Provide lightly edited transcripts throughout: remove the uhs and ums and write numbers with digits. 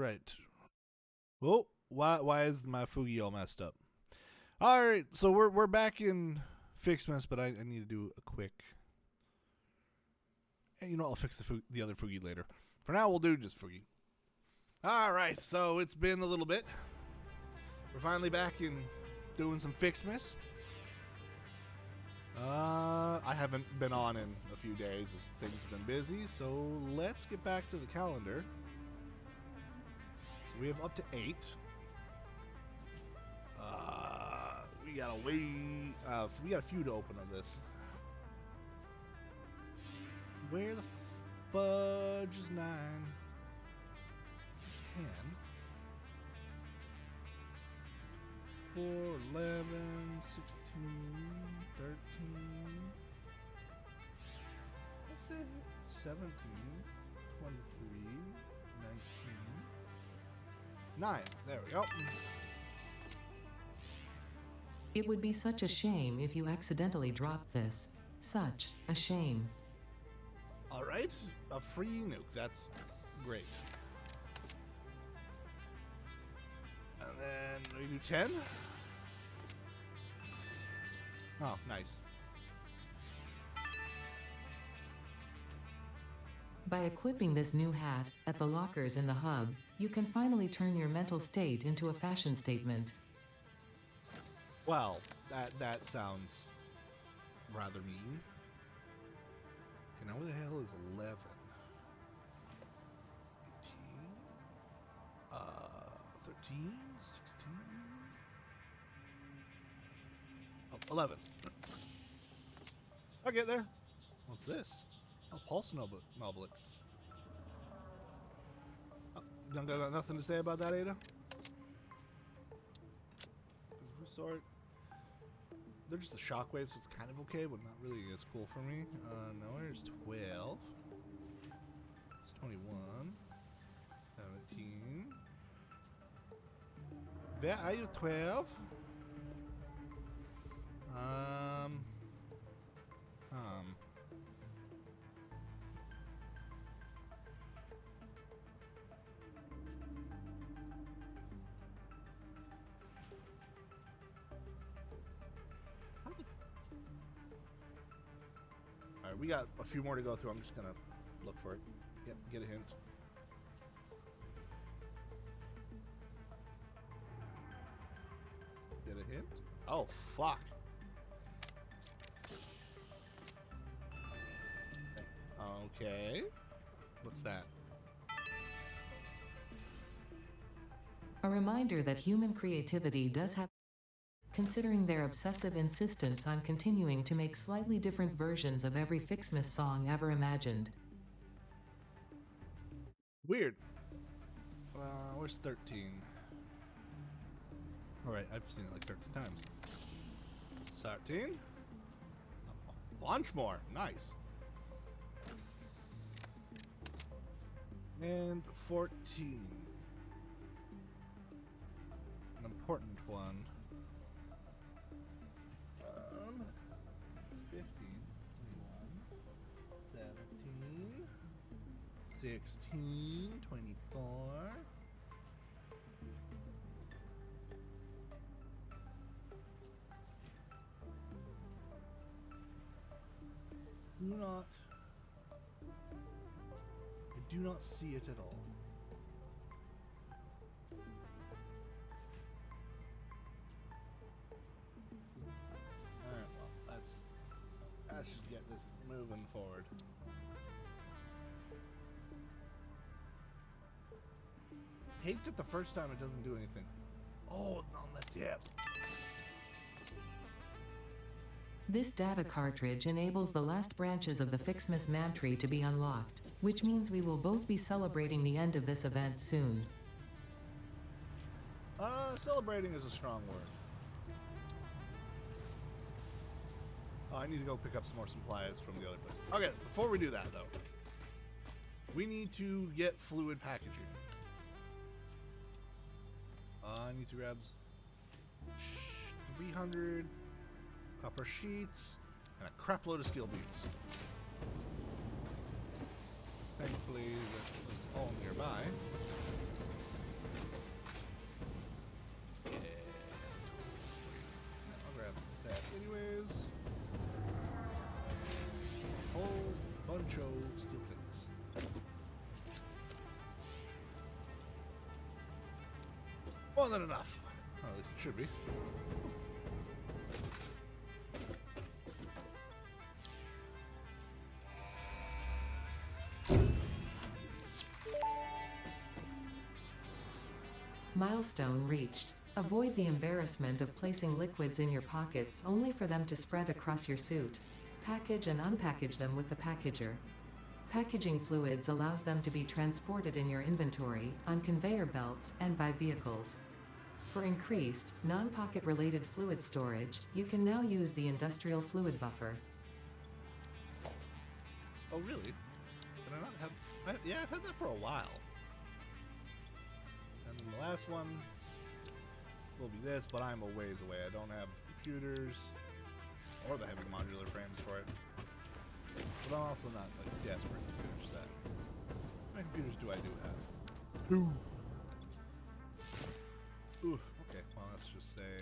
Right. Oh, why is my Fugi all messed up? All right, so we're back in Fixmas, but I need to do a quick. And you know, I'll fix the other Fugi later. For now, we'll do just Fugi. All right, so it's been a little bit. We're finally back in doing some Fixmas. I haven't been on in a few days as things have been busy, so let's get back to the calendar. So we have up to 8. We gotta wait. We got a few to open of this. Where the fudge is 9? There's 10. 4, 11, 16, 13. What the heck? 17, 23, 19. 9. There we go. It would be such a shame if you accidentally dropped this. Such a shame. Alright, a free nuke. That's great. And then we do 10. Oh, nice. By equipping this new hat at the lockers in the hub, you can finally turn your mental state into a fashion statement. Well, that sounds rather mean. Okay, now where the hell is 11? 18? 13? 16? Oh, 11. I'll get there. What's this? Oh, Pulse Noblix. Oh, you don't got nothing to say about that, Ada? Resort. They're just the shockwaves, so it's kind of okay, but not really as cool for me. No, there's 12. It's 21. 17. Where are you, 12? Alright, we got a few more to go through. I'm just gonna look for it. Get a hint. Get a hint? Oh, fuck. Okay. What's that? A reminder that human creativity does have, considering their obsessive insistence on continuing to make slightly different versions of every Fixmas song ever imagined. Weird. Where's 13? Alright, I've seen it like 13 times. 13? A bunch more. Nice. And 14. An important one. 15, 21, 17, 16, 24. I do not see it at all. Alright, well, let's just get this moving forward. Hate that the first time it doesn't do anything. Oh, no, that's it. This data cartridge enables the last branches of the Fixmas Mantry to be unlocked, which means we will both be celebrating the end of this event soon. Celebrating is a strong word. Oh, I need to go pick up some more supplies from the other place. Okay, before we do that, though, we need to get fluid packaging. I need to grab 300 copper sheets and a crap load of steel beams. Thankfully, that was all nearby. More than enough. Or at least it should be. Milestone reached. Avoid the embarrassment of placing liquids in your pockets only for them to spread across your suit. Package and unpackage them with the packager. Packaging fluids allows them to be transported in your inventory, on conveyor belts, and by vehicles. For increased, non-pocket related fluid storage, you can now use the industrial fluid buffer. Oh, really? Did I not have... yeah, I've had that for a while. And then the last one will be this, but I'm a ways away. I don't have computers or the heavy modular frames for it. But I'm also not like desperate to finish that. How many computers do I have? 2. Ooh, okay. Well, let's just say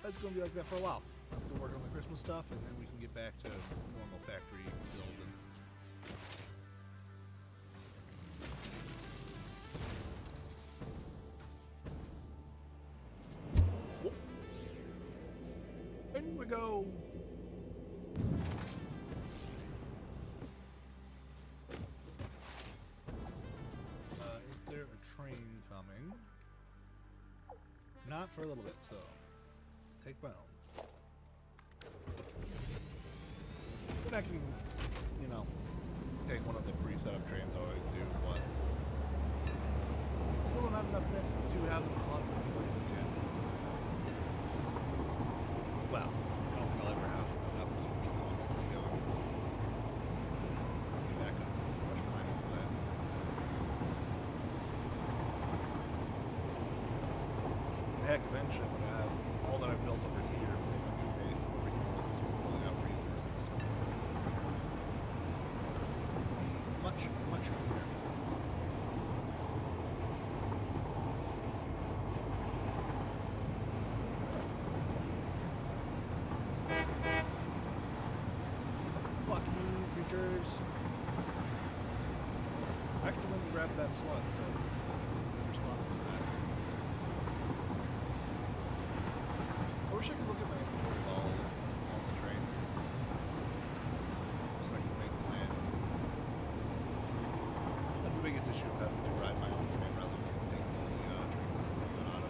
that's gonna be like that for a while. Let's go work on the Christmas stuff, and then we can get back to normal factory building. In we go. Is there a train coming? Not for a little bit, so take my own. But I can, you know, take one of the pre-set up trains I always do, but still don't have enough men to have them constantly working yet. Well, I don't think I'll ever have enough for them to be constantly going. Maybe that goes much planning for that. Heck, eventually when I have all that I've built over here, in my new base, and over here, I'll just be pulling out resources. Much, much cleaner. Fuck you, creatures. I actually went and grabbed that slug, so respond to that. I wish I could look at my inventory while on the train, so I can make plans. That's the biggest issue of having to ride my own train rather than taking the trains that are running on auto.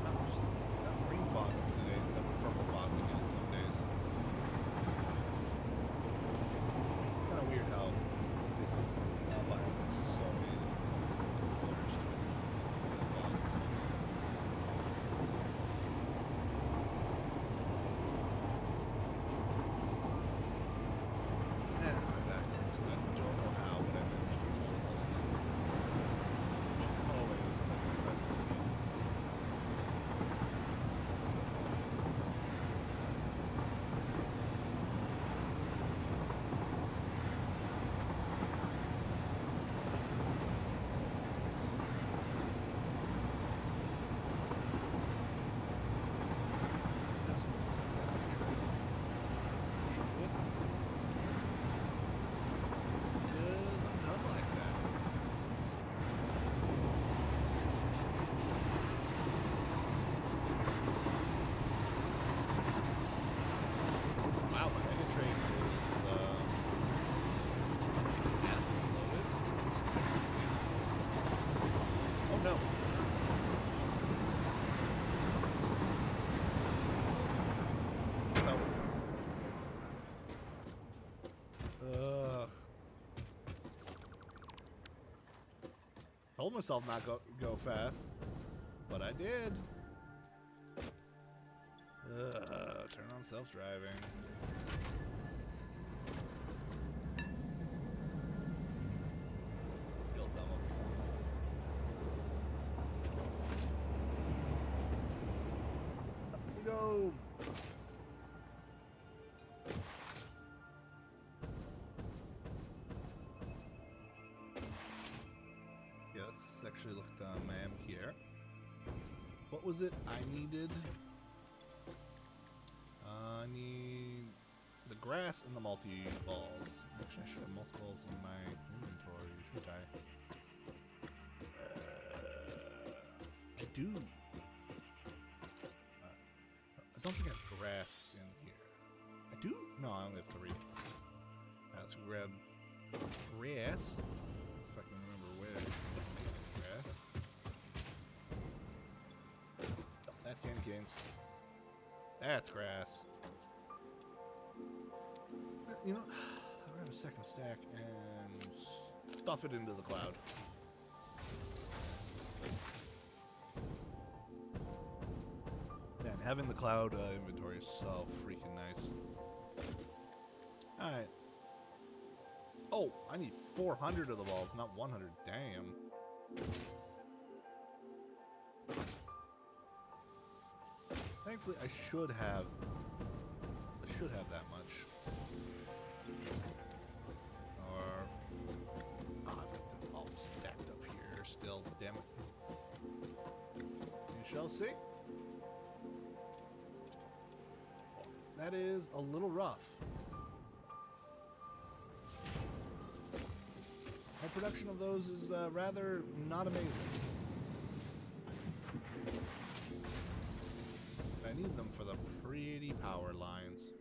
Not green fog for the days, that purple fog we get some days. Kind of weird how this Albine has so many different colors to it. The fog. And I'm back on, so I don't know how, but I managed to get all this, which is always an impressive feat. Wow, my mega train is half loaded. Oh no. No. Ugh. Told myself not go fast, but I did. Turn on self-driving. You'll double. Up we go. Yeah, let's actually look at the map here. What was it I needed? I need the grass. grass and the multi-balls. Actually, I should have multi-balls in my inventory, shouldn't I? I do. I don't think I have grass in here. I do? No, I only have 3. Let's grab grass. If I can remember where grass. Oh, that's candy canes. That's grass. You know, I'll grab a second stack and stuff it into the cloud. Man, having the cloud inventory is so freaking nice. Alright. Oh, I need 400 of the balls, not 100. Damn. Thankfully, I should have that much. Or oh, I've got them all stacked up here still. Damn it. You shall see. That is a little rough. My production of those is rather not amazing. I need them for the pretty power lines.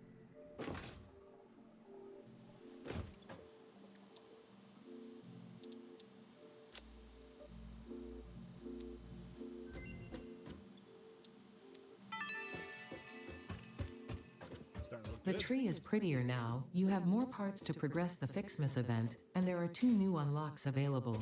The tree is prettier now, you have more parts to progress the Fixmas event, and there are 2 new unlocks available.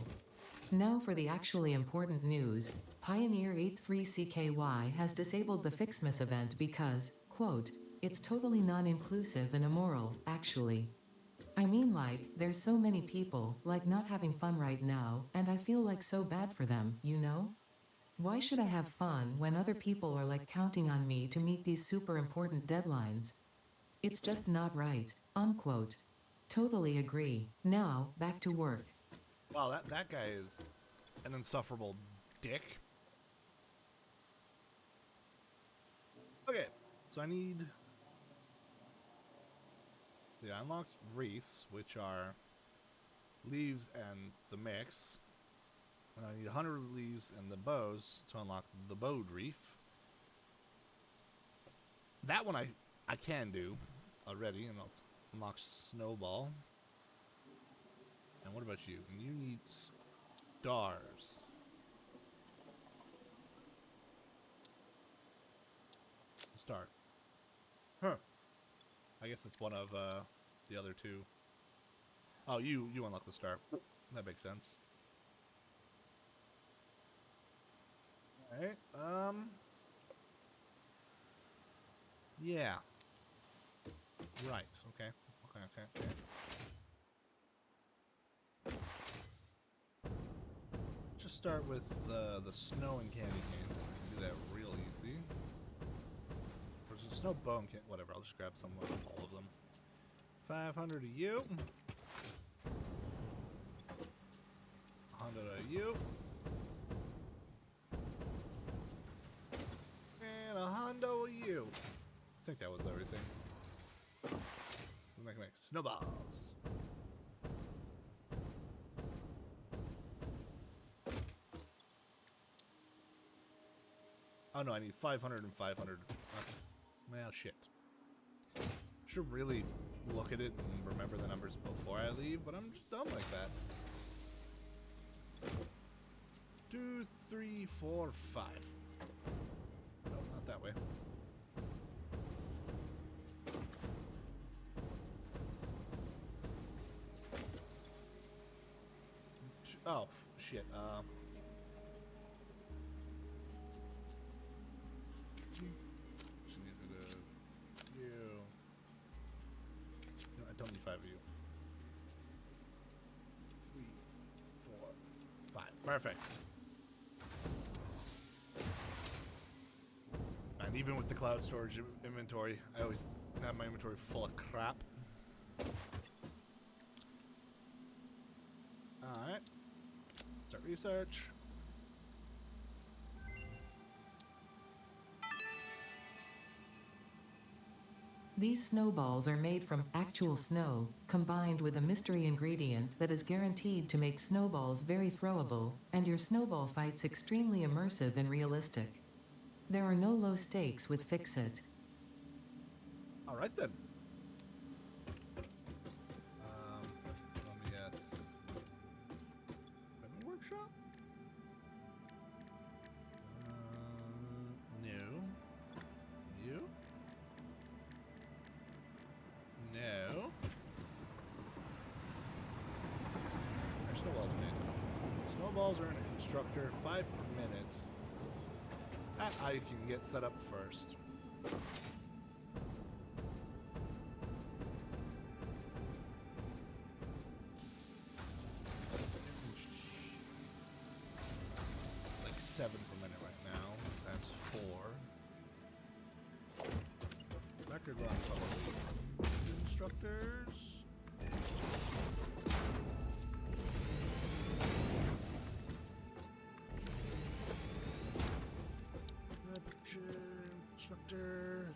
Now for the actually important news, Pioneer 83CKY has disabled the Fixmas event because, quote, it's totally non-inclusive and immoral, actually. I mean like, there's so many people, like not having fun right now, and I feel like so bad for them, you know? Why should I have fun when other people are like counting on me to meet these super important deadlines? It's just not right, unquote. Totally agree. Now, back to work. Wow, that guy is an insufferable dick. Okay, so I need the unlocked wreaths, which are leaves and the mix. And I need 100 leaves and the bows to unlock the bowed wreath. That one I can do already, and I'll unlock snowball. And what about you? And you need stars. What's the star? Huh. I guess it's one of the other 2. Oh, you unlock the star. That makes sense. Alright, yeah. Right, okay. Okay. Just start with the snow and candy canes. I can do that real easy. There's a snow bow and whatever, I'll just grab some of all of them. 500 of you. 100 of you. And 100 of you. I think that was everything. Make snowballs. Oh no, I need 500 and 500. Well, shit. Should really look at it and remember the numbers before I leave, but I'm just dumb like that. 2, 3, 4, 5. No, not that way. Oh, shit. No, I don't need 5 of you. 3, 4, 5. Perfect. And even with the cloud storage inventory, I always have my inventory full of crap. Alright. Start research. These snowballs are made from actual snow, combined with a mystery ingredient that is guaranteed to make snowballs very throwable, and your snowball fights extremely immersive and realistic. There are no low stakes with Fix It. All right then. Let me guess. Equipment workshop? No. You? No. Are snowballs made? Snowballs are in a constructor, 5 per minute. That I can get set up first. Like 7 per minute right now. That's 4. Record run probably. Constructors. Constructor.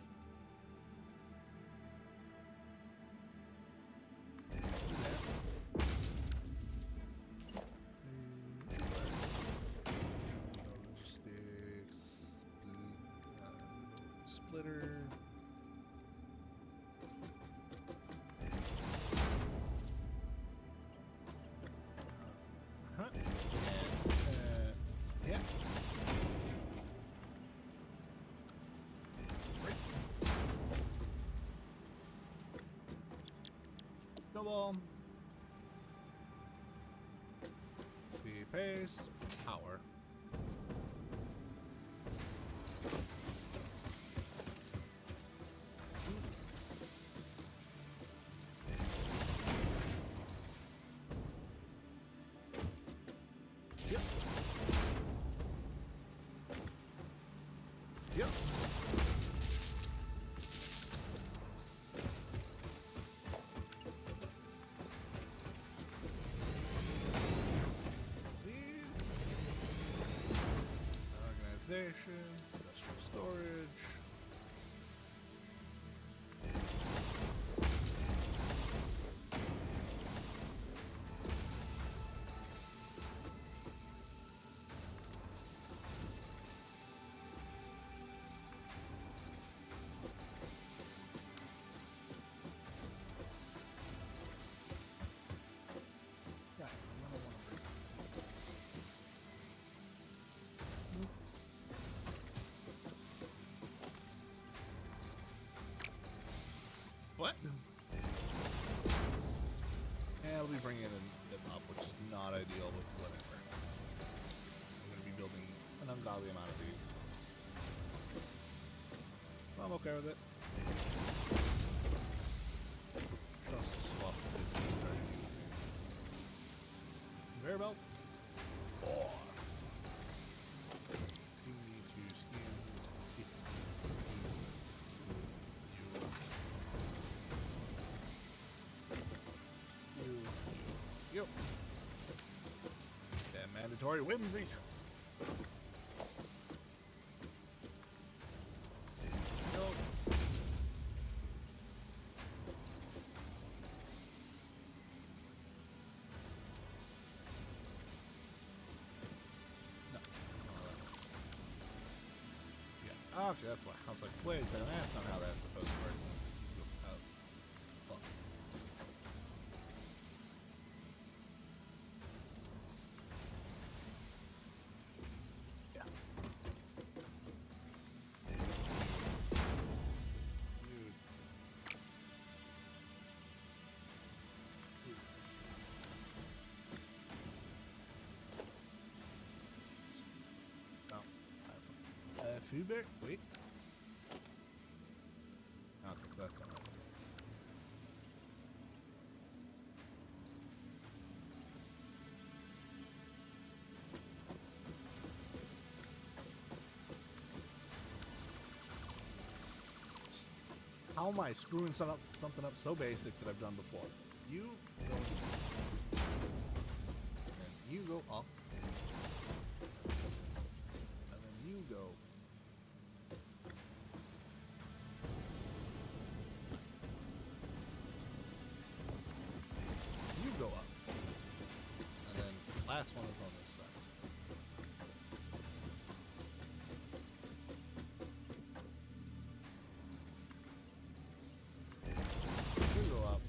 Logistics. Splitter. Yeah. Snowball. Copy paste. Power. Yep. Yep. Organization, industrial storage. Right, another one of these. What? Yeah, I'll be bringing it up, which is not ideal, but whatever. I'm going to be building an ungodly amount of these. So I'm okay with it. Just swap this and start using. Conveyor belt. 4. You need to skins. You. Damn mandatory whimsy. Go. No. Yeah. Okay, that's why. I was like, wait a second, that's not how that's supposed to work. Oh. Fuck. Yeah. Dude. No. Food bear? Wait. Okay, so that's not right. How am I screwing something up so basic that I've done before? You go and you go up. And then you go. last one is on this side. You go up.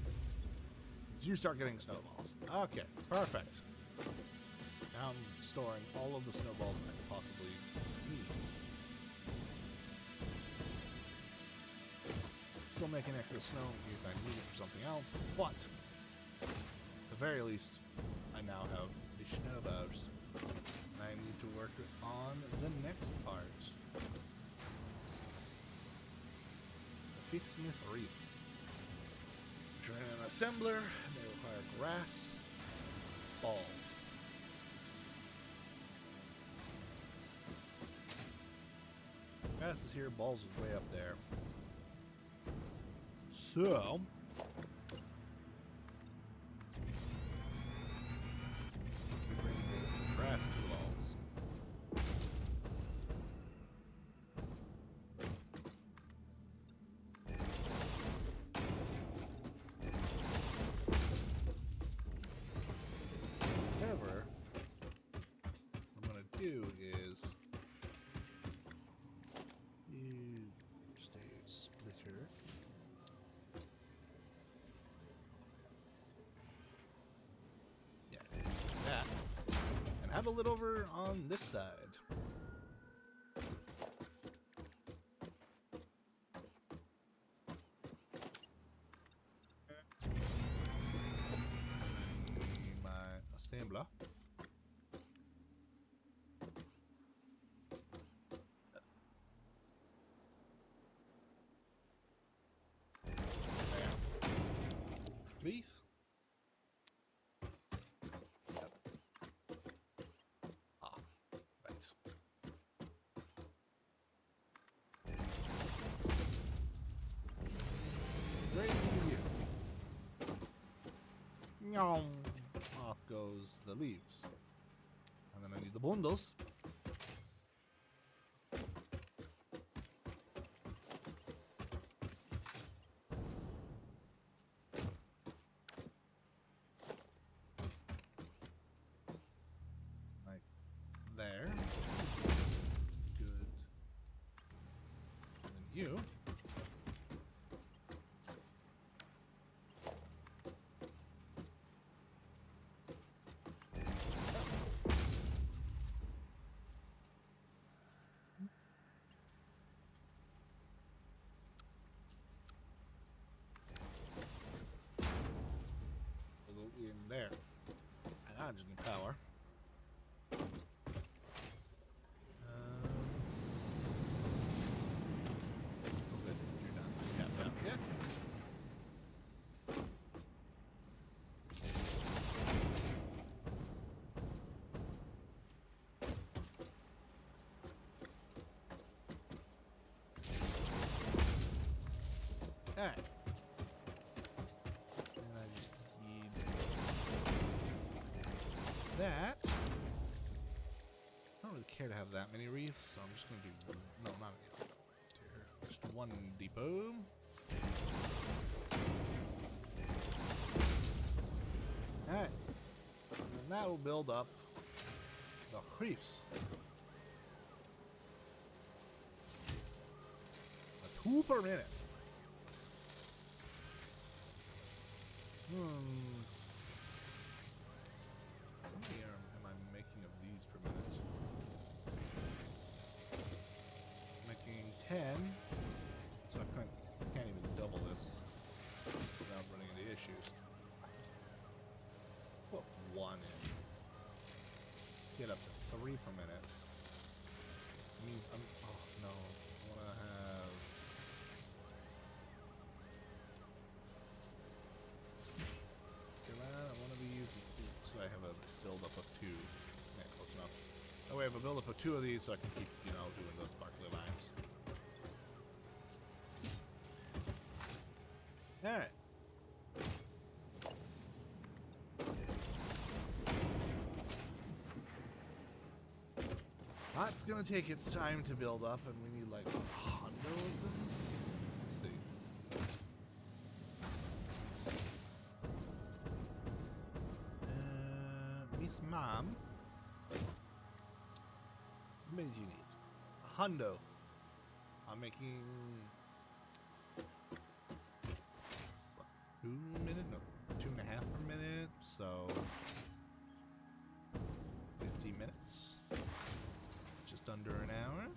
You start getting snowballs. Okay, perfect. Now I'm storing all of the snowballs I could possibly need. Still making excess snow in case I need it for something else, but at the very least, I now have the snowballs. And I need to work on the next part. The Fixsmith wreaths. Which are in an assembler, they require grass, balls. Grass is here, balls is way up there. So, we bring the grass to the balls. However, what I'm going to do is just a splitter. And have a lid over on this side. My assembler. Wreath. Off goes the leaves. And then I need the bundles. Like there. Good. And then you. In there. And I just need power. Okay, you're done. Tap out yet. Alright. That. I don't really care to have that many wreaths, so I'm just going to do... No, not any. Just one depot. Alright. And then that will build up the wreaths. 2 per minute. How many am I making of these per minute? Making 10. So I can't even double this without running into issues. Put 1 in. Get up to 3 per minute. Means I'm... Oh no. I want to have... I want to be using... So I have a build-up of 2. Yeah, close enough. That way I have a build-up of 2 of these so I can keep, you know, doing those sparkly lines. Alright. That's gonna take its time to build up, and we need like 100 of them. Let's see. Miss Mom. hundo. I'm making 2 minutes, no, 2.5 per minute, so 50 minutes, just under an hour.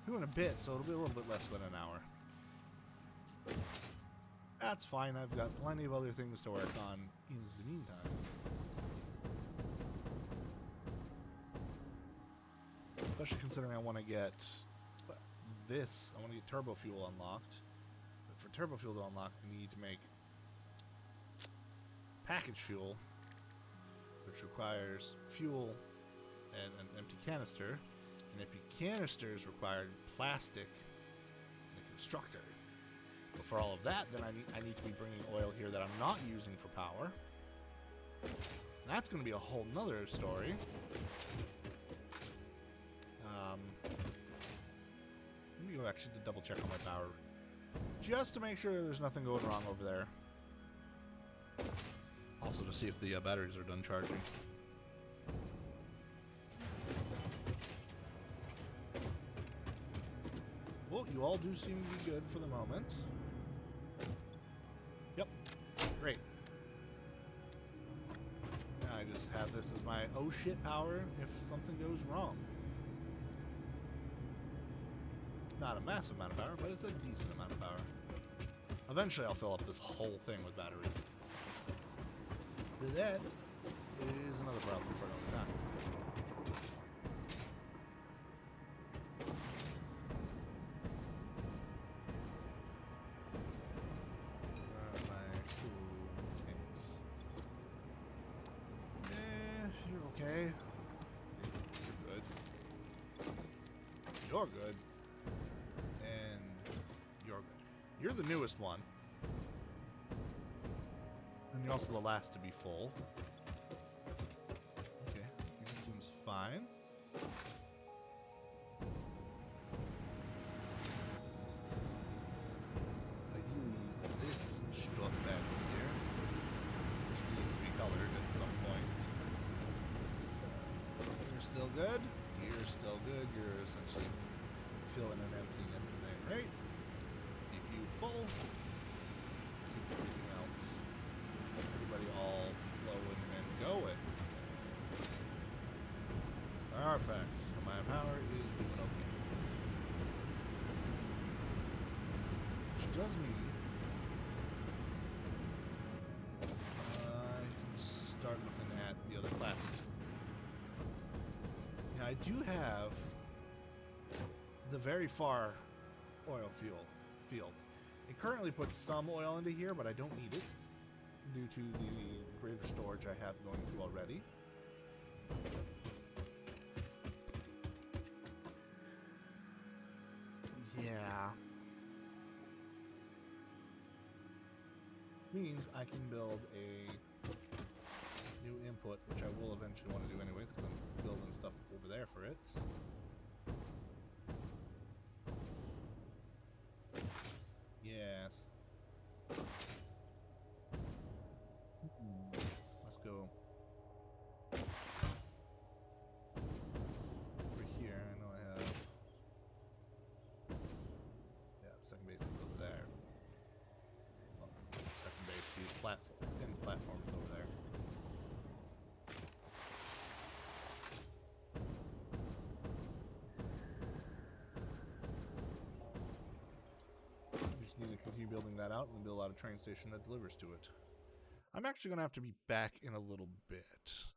Doing a bit, so it'll be a little bit less than an hour. That's fine, I've got plenty of other things to work on in the meantime. Especially considering I want to get this, I want to get turbo fuel unlocked. But for turbo fuel to unlock, I need to make package fuel, which requires fuel and an empty canister. And empty canisters required plastic and a constructor. But for all of that, then I need to be bringing oil here that I'm not using for power. And that's going to be a whole nother story. Let me go actually to double check on my power, just to make sure there's nothing going wrong over there. Also to see if the batteries are done charging. Well, you all do seem to be good for the moment. Yep, great. Now I just have this as my oh shit power if something goes wrong. Not a massive amount of power, but it's a decent amount of power. Eventually I'll fill up this whole thing with batteries. But that is another problem for another time. Okay. You're good. You're good. And you're good. You're the newest one. And you're also the last to be full. Okay. That seems fine. Ideally, this stuff back here, which needs to be colored at some point. You're still good. You're still good. You're essentially filling and emptying at the same rate. Keep you full. Keep everything else. Everybody all flowing and going. Perfect. So my power is doing okay. Which does mean I can start looking at the other classes. Now I do have the very far oil field. It currently puts some oil into here, but I don't need it due to the greater storage I have going through already. Yeah. Means I can build a new input, which I will eventually want to do anyways, because I'm building stuff over there for it. Yes. Let's go over here. I know I have. Yeah, second base is over there. Well, second base, the platform. Extending platform is over there. Need to continue building that out and build out a train station that delivers to it. I'm actually going to have to be back in a little bit.